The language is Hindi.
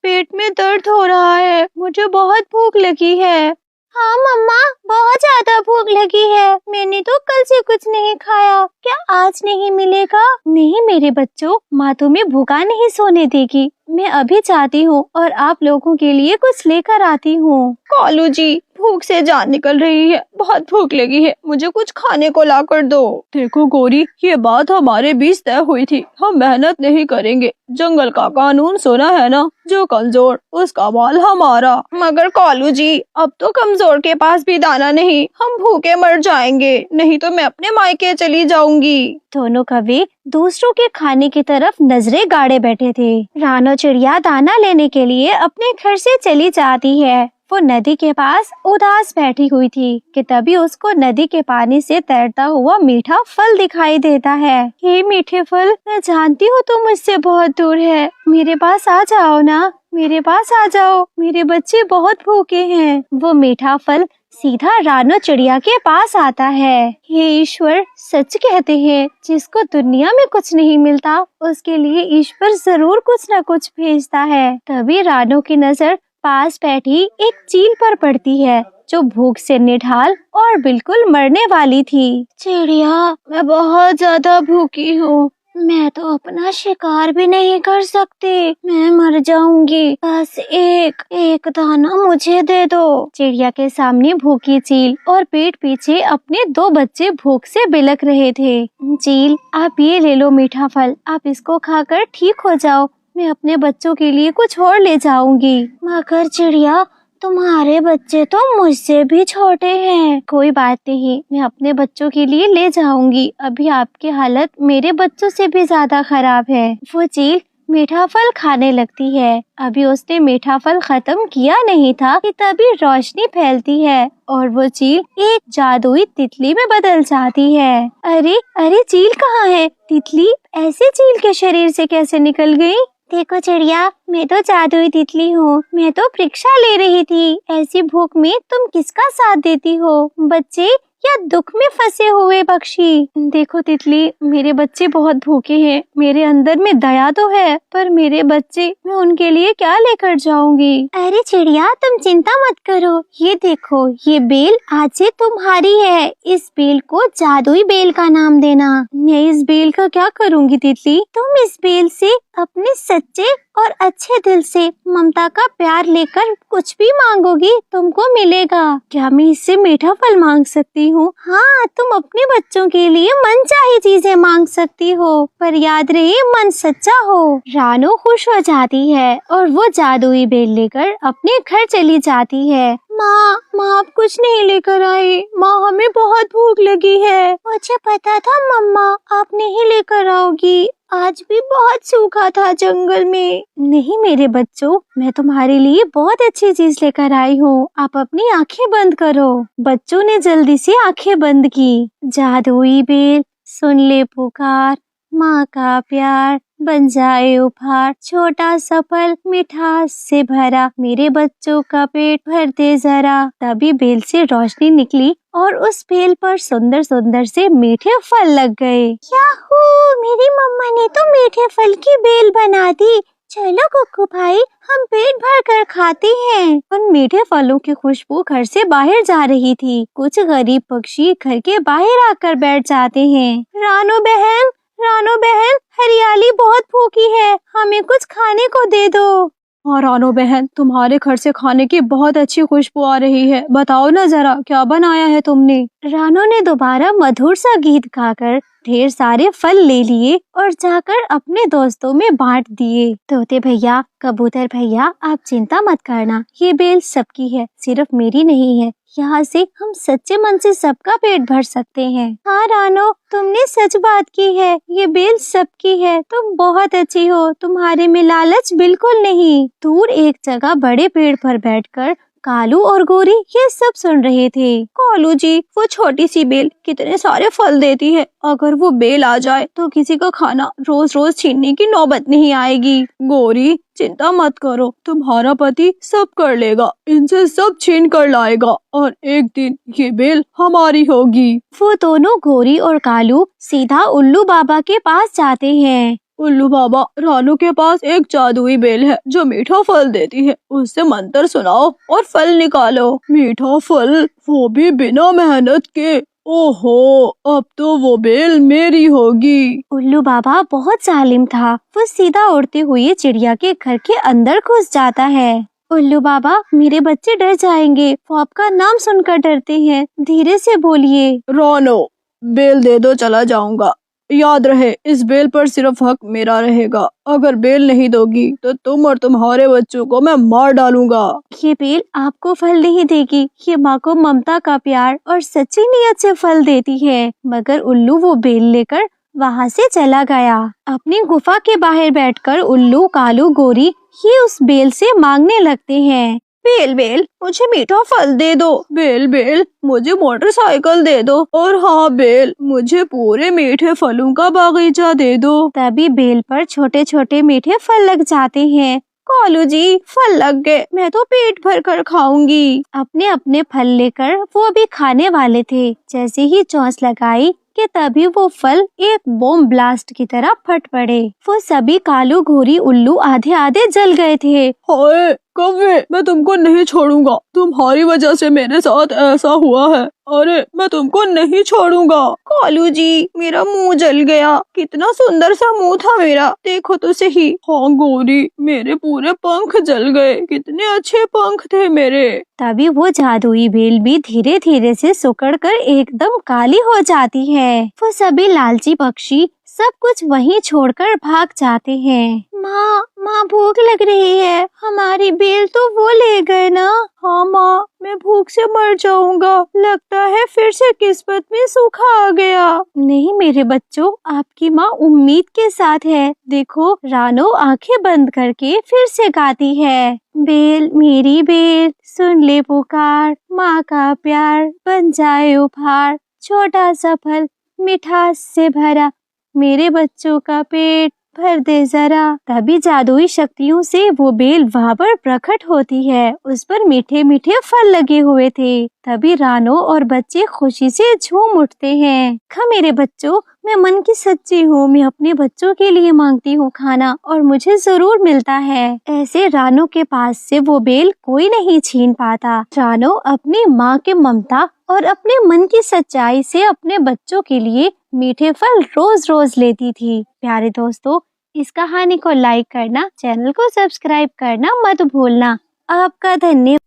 पेट में दर्द हो रहा है, मुझे बहुत भूख लगी है। हाँ मम्मा, बहुत ज्यादा भूख लगी है, मैंने तो कल से कुछ नहीं खाया, क्या आज नहीं मिलेगा? नहीं मेरे बच्चों, माँ तुम्हें भूखा नहीं सोने देगी। मैं अभी जाती हूँ और आप लोगों के लिए कुछ लेकर आती हूँ। कालू जी, भूख से जान निकल रही है, बहुत भूख लगी है, मुझे कुछ खाने को ला कर दो। देखो गौरी, ये बात हमारे बीच तय हुई थी, हम मेहनत नहीं करेंगे, जंगल का कानून सुना है ना, जो कमजोर उसका माल हमारा। मगर कालू जी, अब तो कमजोर के पास भी दाना नहीं, हम भूखे मर जाएंगे, नहीं तो मैं अपने मायके चली जाऊंगी। दोनों कौवे दूसरों के खाने की तरफ नजरें गाड़े बैठे थे। रानो चिड़िया दाना लेने के लिए अपने घर से चली जाती है। वो नदी के पास उदास बैठी हुई थी कि तभी उसको नदी के पानी से तैरता हुआ मीठा फल दिखाई देता है। हे मीठे फल, मैं जानती हूँ तुम मुझसे बहुत दूर है, मेरे पास आ जाओ ना, मेरे पास आ जाओ, मेरे बच्चे बहुत भूखे हैं। वो मीठा फल सीधा रानो चिड़िया के पास आता है। हे ईश्वर, सच कहते हैं जिसको दुनिया में कुछ नहीं मिलता उसके लिए ईश्वर जरूर कुछ न कुछ भेजता है। तभी रानो की नजर पास बैठी एक चील पर पड़ती है जो भूख से निढाल और बिल्कुल मरने वाली थी। चिड़िया, मैं बहुत ज्यादा भूखी हूँ, मैं तो अपना शिकार भी नहीं कर सकती, मैं मर जाऊंगी, बस एक दाना मुझे दे दो। चिड़िया के सामने भूखी चील और पीठ पीछे अपने 2 बच्चे भूख से बिलख रहे थे। चील, आप ये ले लो मीठा फल, आप इसको खाकर ठीक हो जाओ, मैं अपने बच्चों के लिए कुछ और ले जाऊंगी। मगर चिड़िया, तुम्हारे बच्चे तो मुझसे भी छोटे हैं। कोई बात नहीं, मैं अपने बच्चों के लिए ले जाऊंगी, अभी आपकी हालत मेरे बच्चों से भी ज्यादा खराब है। वो चील मीठा फल खाने लगती है। अभी उसने मीठा फल खत्म किया नहीं था कि तभी रोशनी फैलती है और वो चील एक जादुई तितली में बदल जाती है। अरे अरे, चील कहाँ है? तितली ऐसे चील के शरीर से कैसे निकल गई? देखो चिड़िया, मैं तो जादुई तितली हूँ, मैं तो परीक्षा ले रही थी, ऐसी भूख में तुम किसका साथ देती हो, बच्चे या दुख में फंसे हुए पक्षी? देखो तितली, मेरे बच्चे बहुत भूखे हैं, मेरे अंदर में दया तो है, पर मेरे बच्चे, मैं उनके लिए क्या लेकर जाऊंगी? अरे चिड़िया, तुम चिंता मत करो, ये देखो, ये बेल आज से तुम्हारी है, इस बेल को जादुई बेल का नाम देना। मैं इस बेल का क्या करूंगी तितली? तुम इस बेल से अपने सच्चे और अच्छे दिल से ममता का प्यार लेकर कुछ भी मांगोगी, तुमको मिलेगा। क्या मैं इससे मीठा फल मांग सकती हूँ? हाँ, तुम अपने बच्चों के लिए मनचाही चीजें मांग सकती हो, पर याद रहे मन सच्चा हो। रानो खुश हो जाती है और वो जादुई बेल लेकर अपने घर चली जाती है। माँ, आप कुछ नहीं लेकर आई, माँ हमें बहुत भूख लगी है। मुझे पता था मम्मा, आप नहीं लेकर आओगी, आज भी बहुत सूखा था जंगल में। नहीं मेरे बच्चों, मैं तुम्हारे लिए बहुत अच्छी चीज लेकर आई हूँ, आप अपनी आंखें बंद करो। बच्चों ने जल्दी से आंखें बंद की। जादुई बेल सुन ले पुकार, माँ का प्यार बन जाए उपहार, छोटा सा फल मिठास से भरा, मेरे बच्चों का पेट भर दे जरा। तभी बेल से रोशनी निकली और उस बेल पर सुंदर सुंदर से मीठे फल लग गए। याहू, मेरी मम्मा ने तो मीठे फल की बेल बना दी, चलो कुक्कू भाई, हम पेट भर कर खाते हैं। उन मीठे फलों की खुशबू घर से बाहर जा रही थी। कुछ गरीब पक्षी घर के बाहर आकर बैठ जाते हैं। रानो बहन, हरियाली बहुत भूखी है, हमें कुछ खाने को दे दो। हाँ रानो बहन, तुम्हारे घर से खाने की बहुत अच्छी खुशबू आ रही है, बताओ ना जरा क्या बनाया है तुमने? रानो ने दोबारा मधुर सा गीत गाकर ढेर सारे फल ले लिए और जाकर अपने दोस्तों में बांट दिए। तोते भैया, कबूतर भैया, आप चिंता मत करना, ये बेल सबकी है, सिर्फ मेरी नहीं है। यहाँ से हम सच्चे मन से सबका पेट भर सकते हैं। हाँ रानो, तुमने सच बात की है, ये बेल सबकी है, तुम बहुत अच्छी हो, तुम्हारे में लालच बिल्कुल नहीं। दूर एक जगह बड़े पेड़ पर बैठकर कालू और गोरी ये सब सुन रहे थे। कालू जी, वो छोटी सी बेल कितने सारे फल देती है, अगर वो बेल आ जाए तो किसी का खाना रोज रोज छीनने की नौबत नहीं आएगी। गोरी, चिंता मत करो, तुम्हारा पति सब कर लेगा, इनसे सब छीन कर लाएगा और एक दिन ये बेल हमारी होगी। वो दोनों गोरी और कालू सीधा उल्लू बाबा के पास जाते हैं। उल्लू बाबा, रानू के पास एक जादुई बेल है जो मीठा फल देती है। उससे मंत्र सुनाओ और फल निकालो। मीठा फल, वो भी बिना मेहनत के। ओहो, अब तो वो बेल मेरी होगी। उल्लू बाबा बहुत जालिम था। वो सीधा उड़ते हुए चिड़िया के घर के अंदर घुस जाता है। उल्लू बाबा, मेरे बच्चे डर जाएंगे, वो आपका नाम सुनकर डरते हैं, धीरे से बोलिए। रानो, बेल दे दो, चला जाऊंगा। याद रहे, इस बेल पर सिर्फ हक मेरा रहेगा। अगर बेल नहीं दोगी तो तुम और तुम्हारे बच्चों को मैं मार डालूंगा। ये बेल आपको फल नहीं देगी, ये माँ को ममता का प्यार और सच्ची नीयत से फल देती है। मगर उल्लू वो बेल लेकर वहाँ से चला गया। अपनी गुफा के बाहर बैठकर उल्लू, कालू, गोरी ये उस बेल से मांगने लगते हैं। बेल बेल, मुझे मीठा फल दे दो। बेल बेल, मुझे मोटरसाइकिल दे दो। और हाँ बेल, मुझे पूरे मीठे फलों का बागीचा दे दो। तभी बेल पर छोटे छोटे मीठे फल लग जाते हैं। कालू जी, फल लग गए, मैं तो पेट भर कर खाऊंगी। अपने अपने फल लेकर वो भी खाने वाले थे। जैसे ही चोंच लगाई कि तभी वो फल एक बॉम्ब ब्लास्ट की तरह फट पड़े। वो सभी, कालू, गोरी, उल्लू आधे आधे जल गए थे। हाय कौवे, मैं तुमको नहीं छोड़ूंगा। तुम्हारी वजह से मेरे साथ ऐसा हुआ है। अरे, मैं तुमको नहीं छोड़ूंगा। कालू जी, मेरा मुंह जल गया। कितना सुंदर सा मुंह था मेरा, देखो तो सही। हाँ गोरी, मेरे पूरे पंख जल गए। कितने अच्छे पंख थे मेरे। तभी वो जादुई बेल भी धीरे धीरे से सिकुड़कर एकदम काली हो जाती है। वो सभी लालची पक्षी सब कुछ वहीं छोड़कर भाग जाते हैं। माँ, माँ भूख लग रही है, हमारी बेल तो वो ले गए ना। हाँ माँ, मैं भूख से मर जाऊंगा। लगता है फिर से किस्मत में सूखा आ गया। नहीं मेरे बच्चों, आपकी माँ उम्मीद के साथ है। देखो, रानो आंखें बंद करके फिर से गाती है। बेल मेरी बेल, सुन ले पुकार, माँ का प्यार बन जाए उपहार। छोटा सा फल मिठास से भरा, मेरे बच्चों का पेट भर दे जरा। तभी जादुई शक्तियों से वो बेल वहाँ पर प्रकट होती है। उस पर मीठे मीठे फल लगे हुए थे। तभी रानो और बच्चे खुशी से झूम उठते हैं। खा मेरे बच्चों, मैं मन की सच्ची हूँ, मैं अपने बच्चों के लिए मांगती हूँ खाना और मुझे जरूर मिलता है। ऐसे रानो के पास से वो बेल कोई नहीं छीन पाता। रानो अपनी माँ के ममता और अपने मन की सच्चाई से अपने बच्चों के लिए मीठे फल रोज रोज लेती थी। प्यारे दोस्तों, इस कहानी को लाइक करना, चैनल को सब्सक्राइब करना मत भूलना। आपका धन्यवाद।